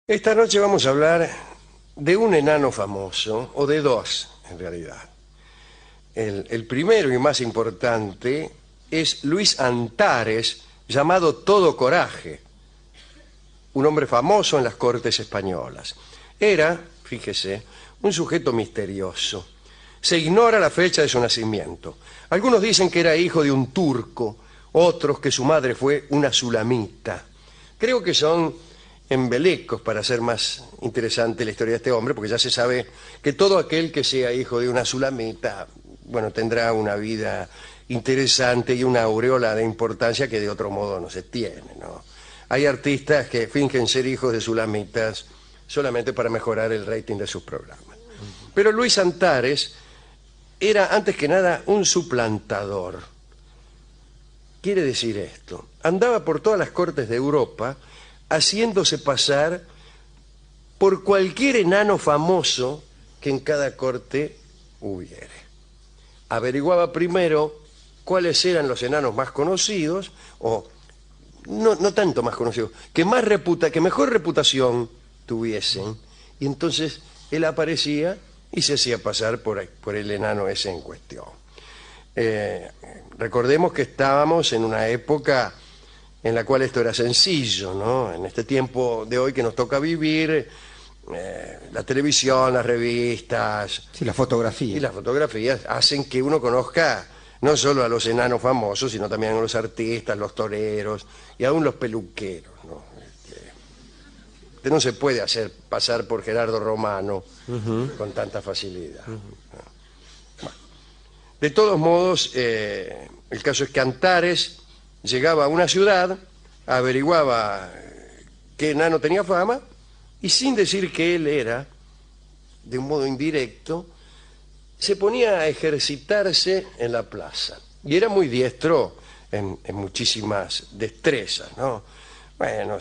Esta noche vamos a hablar de un enano famoso, o de dos en realidad. El primero y más importante es Luis Antares, llamado Todo Coraje, un hombre famoso en las cortes españolas. Era, fíjese, un sujeto misterioso. Se ignora la fecha de su nacimiento. Algunos dicen que era hijo de un turco, otros que su madre fue una sulamita. Creo que son embelecos para hacer más interesante la historia de este hombre, porque ya se sabe que todo aquel que sea hijo de una sulamita, bueno, tendrá una vida interesante y una aureola de importancia que de otro modo no se tiene, ¿no? Hay artistas que fingen ser hijos de sulamitas solamente para mejorar el rating de sus programas. Pero Luis Antares era, antes que nada, un suplantador. Quiere decir esto: andaba por todas las cortes de Europa haciéndose pasar por cualquier enano famoso que en cada corte hubiere. Averiguaba primero cuáles eran los enanos más conocidos, o no tanto más conocidos, que mejor reputación tuviesen, y entonces él aparecía y se hacía pasar por el enano ese en cuestión. Recordemos que estábamos en una época en la cual esto era sencillo, ¿no? En este tiempo de hoy que nos toca vivir, la televisión, las revistas... Sí, la fotografía. Y las fotografías hacen que uno conozca no solo a los enanos famosos, sino también a los artistas, los toreros y aún los peluqueros, ¿no? Usted no se puede hacer pasar por Gerardo Romano con tanta facilidad. Bueno, de todos modos, el caso es que Antares llegaba a una ciudad, averiguaba qué enano tenía fama, y sin decir que él era, de un modo indirecto, se ponía a ejercitarse en la plaza. Y era muy diestro en muchísimas destrezas, ¿no? Bueno,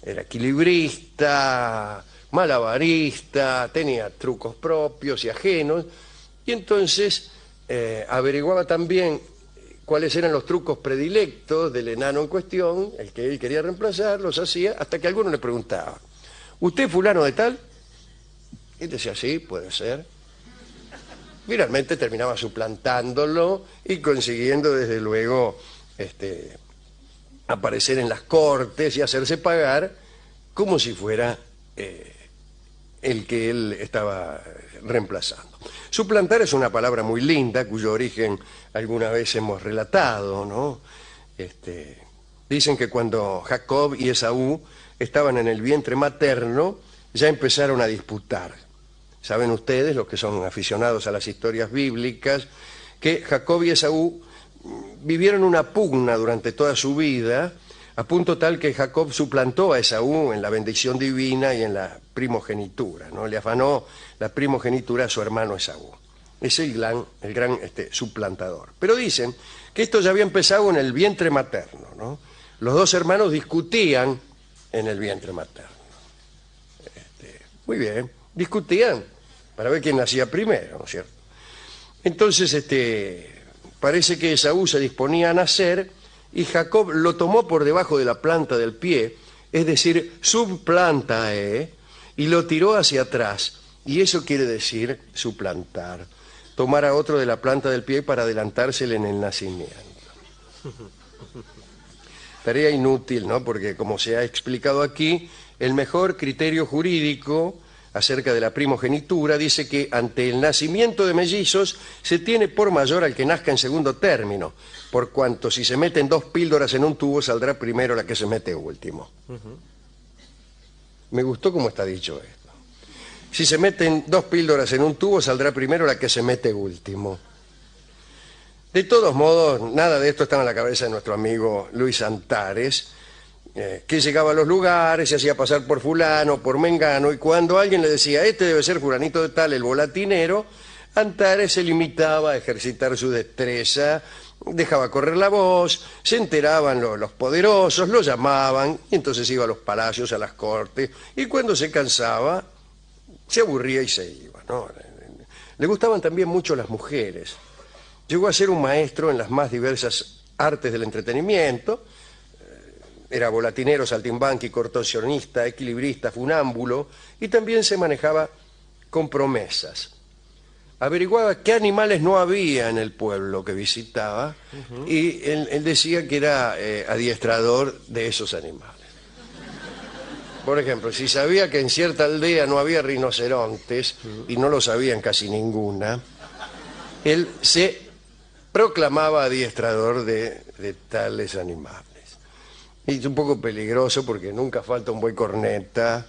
era equilibrista, malabarista, tenía trucos propios y ajenos, y entonces averiguaba también cuáles eran los trucos predilectos del enano en cuestión, el que él quería reemplazar, los hacía, hasta que alguno le preguntaba: ¿usted es fulano de tal? Y él decía: sí, puede ser. Finalmente terminaba suplantándolo y consiguiendo, desde luego, aparecer en las cortes y hacerse pagar como si fuera el que él estaba reemplazando. Suplantar es una palabra muy linda, cuyo origen alguna vez hemos relatado, ¿no? Dicen que cuando Jacob y Esaú estaban en el vientre materno, ya empezaron a disputar. Saben ustedes, los que son aficionados a las historias bíblicas, que Jacob y Esaú vivieron una pugna durante toda su vida, a punto tal que Jacob suplantó a Esaú en la bendición divina y en la primogenitura, ¿no? Le afanó la primogenitura a su hermano Esaú. Es el gran suplantador. Pero dicen que esto ya había empezado en el vientre materno, ¿no? Los dos hermanos discutían en el vientre materno. Muy bien, discutían para ver quién nacía primero, ¿no es cierto? Entonces, parece que Esaú se disponía a nacer y Jacob lo tomó por debajo de la planta del pie, es decir, subplanta, y lo tiró hacia atrás. Y eso quiere decir suplantar, tomar a otro de la planta del pie para adelantársele en el nacimiento. Tarea inútil, ¿no? Porque, como se ha explicado aquí, el mejor criterio jurídico acerca de la primogenitura dice que ante el nacimiento de mellizos se tiene por mayor al que nazca en segundo término, por cuanto si se meten dos píldoras en un tubo saldrá primero la que se mete último. Me gustó cómo está dicho esto. Si se meten dos píldoras en un tubo saldrá primero la que se mete último. De todos modos, nada de esto estaba en la cabeza de nuestro amigo Luis Antares, que llegaba a los lugares, se hacía pasar por fulano, por mengano, y cuando alguien le decía: este debe ser fulanito de tal, el volatinero, Antares se limitaba a ejercitar su destreza, dejaba correr la voz, se enteraban los poderosos, lo llamaban, y entonces iba a los palacios, a las cortes, y cuando se cansaba, se aburría y se iba, ¿no? Le gustaban también mucho las mujeres. Llegó a ser un maestro en las más diversas artes del entretenimiento. Era volatinero, saltimbanqui, contorsionista, equilibrista, funámbulo y también se manejaba con promesas. Averiguaba qué animales no había en el pueblo que visitaba y él decía que era adiestrador de esos animales. Por ejemplo, si sabía que en cierta aldea no había rinocerontes, y no lo sabía en casi ninguna, él se proclamaba adiestrador de tales animales. Y es un poco peligroso porque nunca falta un buen corneta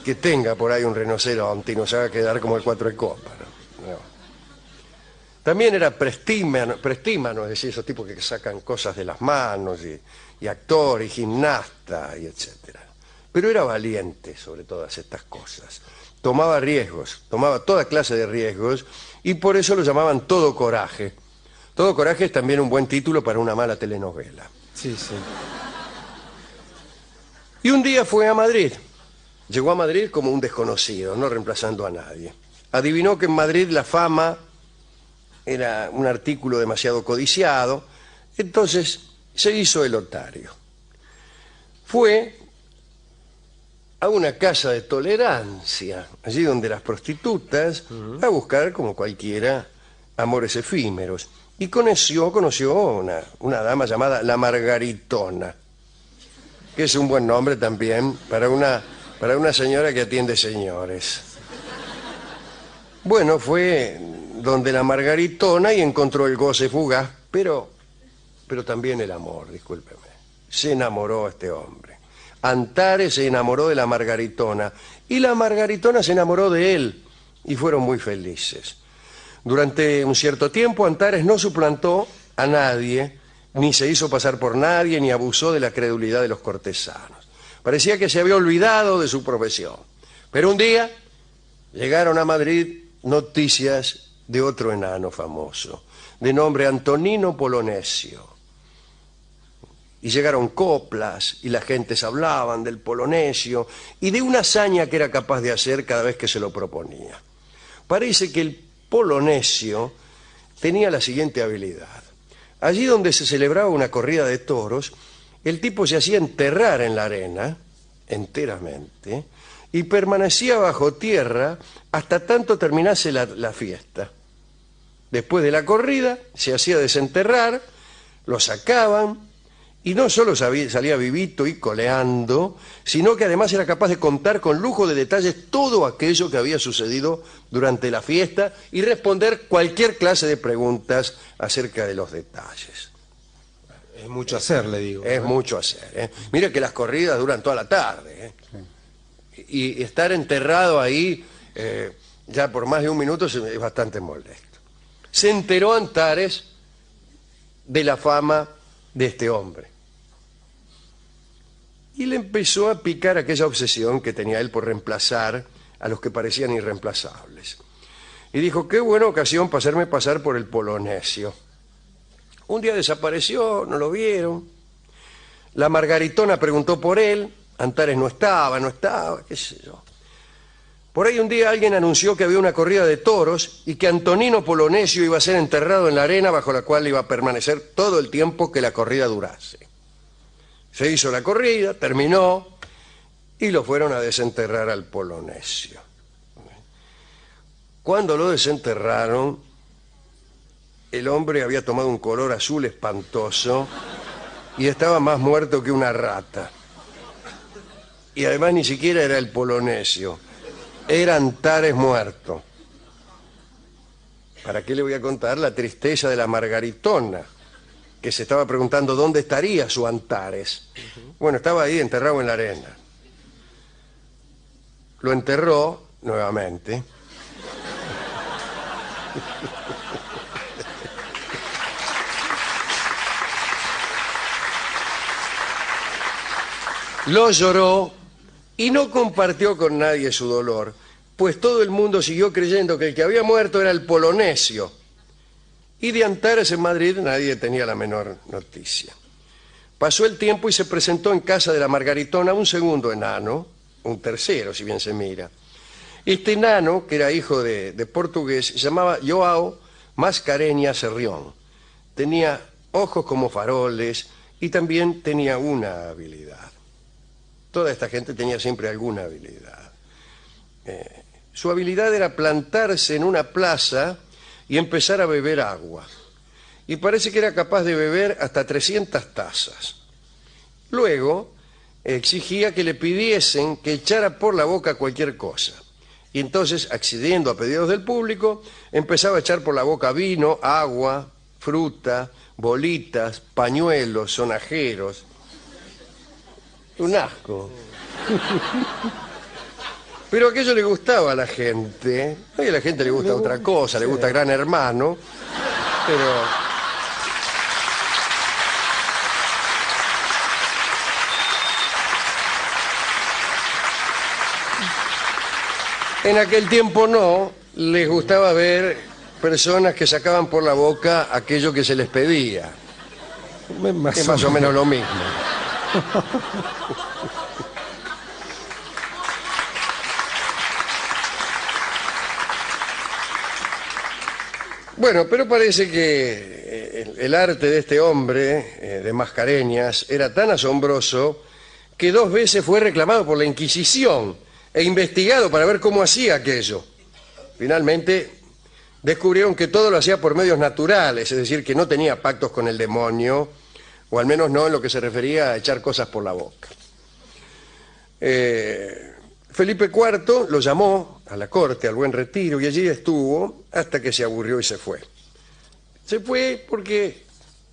que tenga por ahí un rinoceronte y nos haga quedar como el cuatro de copa, ¿no? No. También era prestímano, es decir, esos tipos que sacan cosas de las manos, y actor, y gimnasta, y etcétera. Pero era valiente sobre todas estas cosas. Tomaba riesgos, tomaba toda clase de riesgos, y por eso lo llamaban Todo Coraje. Todo Coraje es también un buen título para una mala telenovela. Sí, sí. Y un día fue a Madrid. Llegó a Madrid como un desconocido, no reemplazando a nadie. Adivinó que en Madrid la fama era un artículo demasiado codiciado, entonces se hizo el otario. Fue a una casa de tolerancia, allí donde las prostitutas, a buscar, como cualquiera, amores efímeros. Y conoció una dama llamada La Margaritona, que es un buen nombre también para una señora que atiende señores. Bueno, fue donde La Margaritona y encontró el goce fugaz, pero también el amor, discúlpeme. Se enamoró este hombre. Antares se enamoró de La Margaritona y La Margaritona se enamoró de él y fueron muy felices. Durante un cierto tiempo Antares no suplantó a nadie, ni se hizo pasar por nadie, ni abusó de la credulidad de los cortesanos. Parecía que se había olvidado de su profesión. Pero un día llegaron a Madrid noticias de otro enano famoso, de nombre Antonino Polonesio. Y llegaron coplas, y las gentes hablaban del Polonesio y de una hazaña que era capaz de hacer cada vez que se lo proponía. Parece que el Polonesio tenía la siguiente habilidad. Allí donde se celebraba una corrida de toros, el tipo se hacía enterrar en la arena, enteramente, y permanecía bajo tierra hasta tanto terminase la fiesta. Después de la corrida, se hacía desenterrar, lo sacaban, y no solo salía vivito y coleando, sino que además era capaz de contar con lujo de detalles todo aquello que había sucedido durante la fiesta y responder cualquier clase de preguntas acerca de los detalles. Es mucho hacer, le digo. Es mucho hacer, ¿eh? Mire que las corridas duran toda la tarde, ¿eh? Sí. Y estar enterrado ahí ya por más de un minuto es bastante molesto. Se enteró Antares de la fama de este hombre. Y le empezó a picar aquella obsesión que tenía él por reemplazar a los que parecían irreemplazables. Y dijo, qué buena ocasión para hacerme pasar por el Polonesio. Un día desapareció, no lo vieron. La Margaritona preguntó por él, Antares no estaba, qué sé yo. Por ahí un día alguien anunció que había una corrida de toros y que Antonino Polonesio iba a ser enterrado en la arena bajo la cual iba a permanecer todo el tiempo que la corrida durase. Se hizo la corrida, terminó, y lo fueron a desenterrar al Polonesio. Cuando lo desenterraron, el hombre había tomado un color azul espantoso y estaba más muerto que una rata. Y además ni siquiera era el Polonesio, era Antares muerto. ¿Para qué le voy a contar la tristeza de la Margaritona, que se estaba preguntando dónde estaría su Antares? Bueno, estaba ahí enterrado en la arena. Lo enterró nuevamente. Lo lloró y no compartió con nadie su dolor, pues todo el mundo siguió creyendo que el que había muerto era el Polonesio. Y de Antares en Madrid nadie tenía la menor noticia. Pasó el tiempo y se presentó en casa de la Margaritona un segundo enano, un tercero si bien se mira. Este enano, que era hijo de portugués, se llamaba João Mascarenhas Cerrión. Tenía ojos como faroles y también tenía una habilidad. Toda esta gente tenía siempre alguna habilidad. Su habilidad era plantarse en una plaza y empezar a beber agua. Y parece que era capaz de beber hasta 300 tazas. Luego exigía que le pidiesen que echara por la boca cualquier cosa. Y entonces, accediendo a pedidos del público, empezaba a echar por la boca vino, agua, fruta, bolitas, pañuelos, sonajeros. Un asco. Pero aquello le gustaba a la gente. Hoy a la gente le gusta otra cosa, le gusta Gran Hermano, pero... En aquel tiempo no, les gustaba ver personas que sacaban por la boca aquello que se les pedía. Es más o menos lo mismo. Bueno, pero parece que el arte de este hombre de Mascareñas era tan asombroso que 2 veces fue reclamado por la Inquisición e investigado para ver cómo hacía aquello. Finalmente descubrieron que todo lo hacía por medios naturales, es decir, que no tenía pactos con el demonio, o al menos no en lo que se refería a echar cosas por la boca. Felipe IV lo llamó a la corte, al Buen Retiro, y allí estuvo hasta que se aburrió y se fue. Se fue porque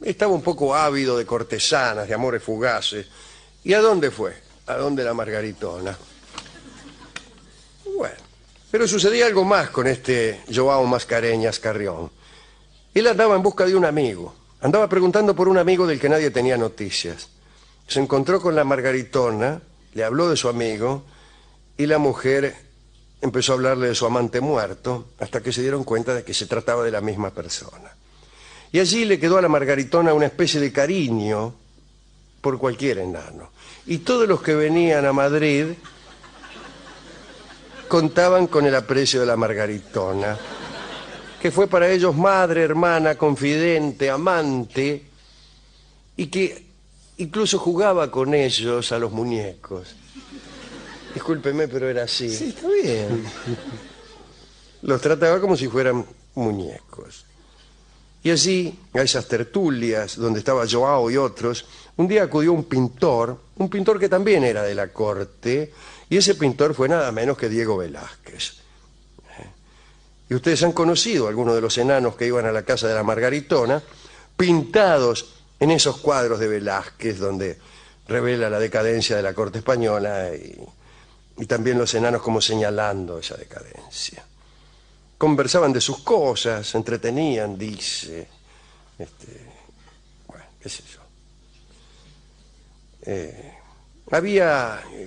estaba un poco ávido de cortesanas, de amores fugaces. ¿Y a dónde fue? ¿A dónde la Margaritona? Bueno, pero sucedía algo más con este Joao Mascareñas Carrión. Él andaba en busca de un amigo. Andaba preguntando por un amigo del que nadie tenía noticias. Se encontró con la Margaritona, le habló de su amigo, y la mujer empezó a hablarle de su amante muerto, hasta que se dieron cuenta de que se trataba de la misma persona. Y allí le quedó a la Margaritona una especie de cariño por cualquier enano. Y todos los que venían a Madrid contaban con el aprecio de la Margaritona, que fue para ellos madre, hermana, confidente, amante, y que incluso jugaba con ellos a los muñecos. Discúlpeme, pero era así. Sí, está bien. Los trataba como si fueran muñecos. Y así, a esas tertulias donde estaba Joao y otros, un día acudió un pintor que también era de la corte, y ese pintor fue nada menos que Diego Velázquez. Y ustedes han conocido a algunos de los enanos que iban a la casa de la Margaritona, pintados en esos cuadros de Velázquez, donde revela la decadencia de la corte española y también los enanos como señalando esa decadencia. Conversaban de sus cosas, se entretenían, dice. Bueno, qué sé yo.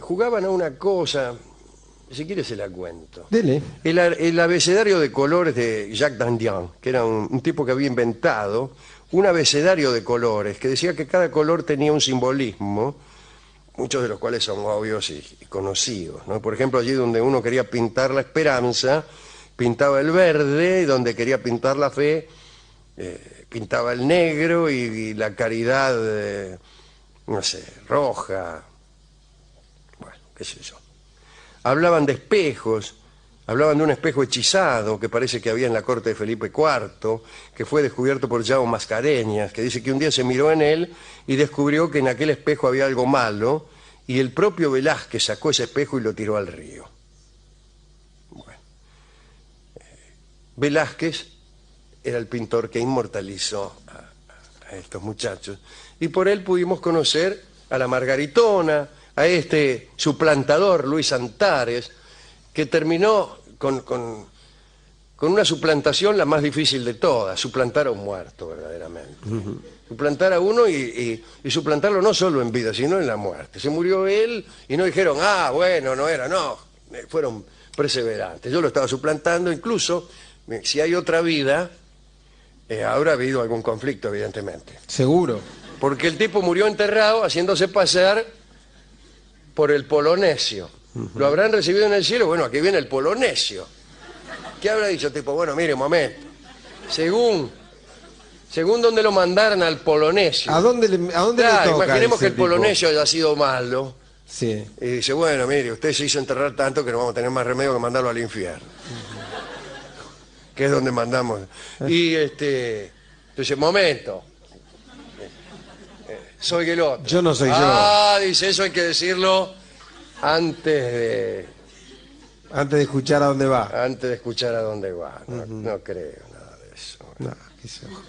Jugaban a una cosa, si quiere se la cuento. Dele. El abecedario de colores de Jacques Dandian, que era un tipo que había inventado un abecedario de colores, que decía que cada color tenía un simbolismo, muchos de los cuales son obvios y conocidos, ¿no? Por ejemplo, allí donde uno quería pintar la esperanza, pintaba el verde, y donde quería pintar la fe, pintaba el negro, y la caridad, no sé, roja. Bueno, qué sé yo. Hablaban de espejos, hablaban de un espejo hechizado que parece que había en la corte de Felipe IV, que fue descubierto por Joao Mascareñas, que dice que un día se miró en él y descubrió que en aquel espejo había algo malo, y el propio Velázquez sacó ese espejo y lo tiró al río. Bueno, Velázquez era el pintor que inmortalizó a estos muchachos, y por él pudimos conocer a la Margaritona, a este suplantador Luis Antares, que terminó con una suplantación la más difícil de todas, suplantar a un muerto verdaderamente. Suplantar a uno y suplantarlo no solo en vida, sino en la muerte. Se murió él y no dijeron, bueno, no era, no. Fueron perseverantes. Yo lo estaba suplantando, incluso, si hay otra vida, habrá habido algún conflicto, evidentemente. Seguro. Porque el tipo murió enterrado haciéndose pasar por el Polonesio. ¿Lo habrán recibido en el cielo? Bueno, aquí viene el Polonesio. ¿Qué habrá dicho el tipo? Bueno, mire, un momento. Según Según donde lo mandaran al Polonesio. ¿A dónde le Claro, toca imaginemos que ese el tipo? Polonesio haya sido malo. Sí. Y dice, bueno, mire, usted se hizo enterrar tanto que no vamos a tener más remedio que mandarlo al infierno. Que es donde mandamos. Y entonces, momento. Soy el otro. Yo no soy Ah, dice, eso hay que decirlo antes Antes de escuchar a dónde va. de escuchar a dónde va. No creo nada de eso. No, qué sé yo.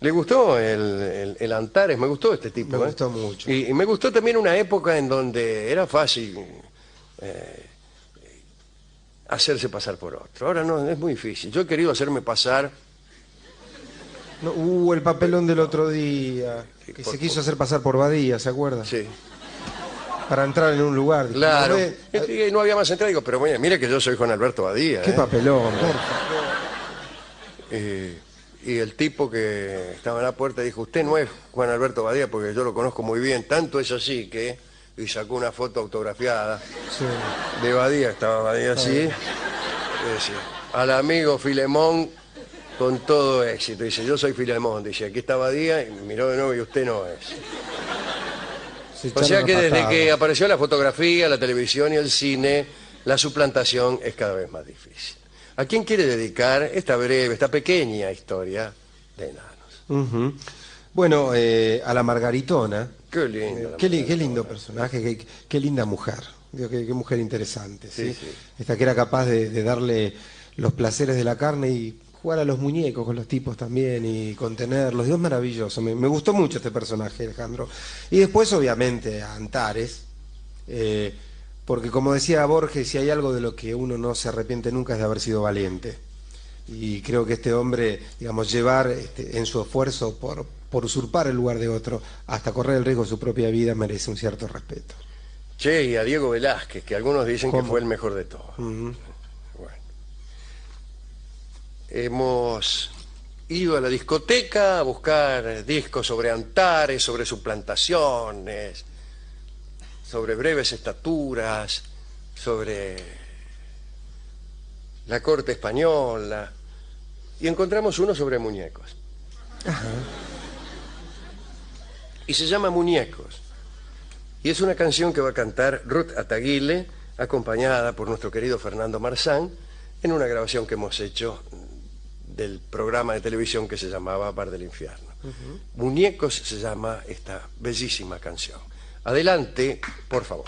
¿Le gustó el Antares? Me gustó este tipo. Me gustó mucho. Y me gustó también una época en donde era fácil hacerse pasar por otro. Ahora no, es muy difícil. Yo he querido hacerme pasar... No, el papelón del otro día, que se quiso hacer pasar por Badía, ¿se acuerda? Sí, Para entrar en un lugar. Dijimos, claro. "Ve, Y no había más entrada. Digo, pero mire que yo soy Juan Alberto Badía. qué papelón, por favor". Y el tipo que estaba en la puerta dijo, usted no es Juan Alberto Badía porque yo lo conozco muy bien. Tanto es así que... Y sacó una foto autografiada Sí. de Badía, estaba Badía así. Y decía, al amigo Filemón con todo éxito. Dice, yo soy Filemón. Dice, aquí está Badía. Y miró de nuevo y usted no es. Se O echaron sea a que desde patadas. que apareció la fotografía, la televisión y el cine, la suplantación es cada vez más difícil. ¿A quién quiere dedicar esta breve, esta pequeña historia de enanos? Ujú. Bueno, a la Margaritona. Qué lindo. la Qué Margaritona. lindo personaje, qué linda mujer. Digo, qué mujer interesante. ¿sí? Sí, sí. Esta que era capaz de darle los placeres de la carne y jugar a los muñecos con los tipos también y contenerlos. Dios, maravilloso. Me gustó mucho este personaje, Alejandro. Y después, obviamente, a Antares. Porque como decía Borges, si hay algo de lo que uno no se arrepiente nunca es de haber sido valiente. Y creo que este hombre, digamos, llevar en su esfuerzo por usurpar el lugar de otro hasta correr el riesgo de su propia vida merece un cierto respeto. Che, y a Diego Velázquez, que algunos dicen que ¿Cómo? fue el mejor de todos. Ujú. Bueno. Hemos ido a la discoteca a buscar discos sobre Antares, sobre suplantaciones, sobre breves estaturas, sobre la corte española, y encontramos uno sobre muñecos. Y se llama Muñecos. Y es una canción que va a cantar Ruth Ataguile, acompañada por nuestro querido Fernando Marzán, en una grabación que hemos hecho del programa de televisión que se llamaba Bar del Infierno. Muñecos se llama esta bellísima canción. Adelante, por favor.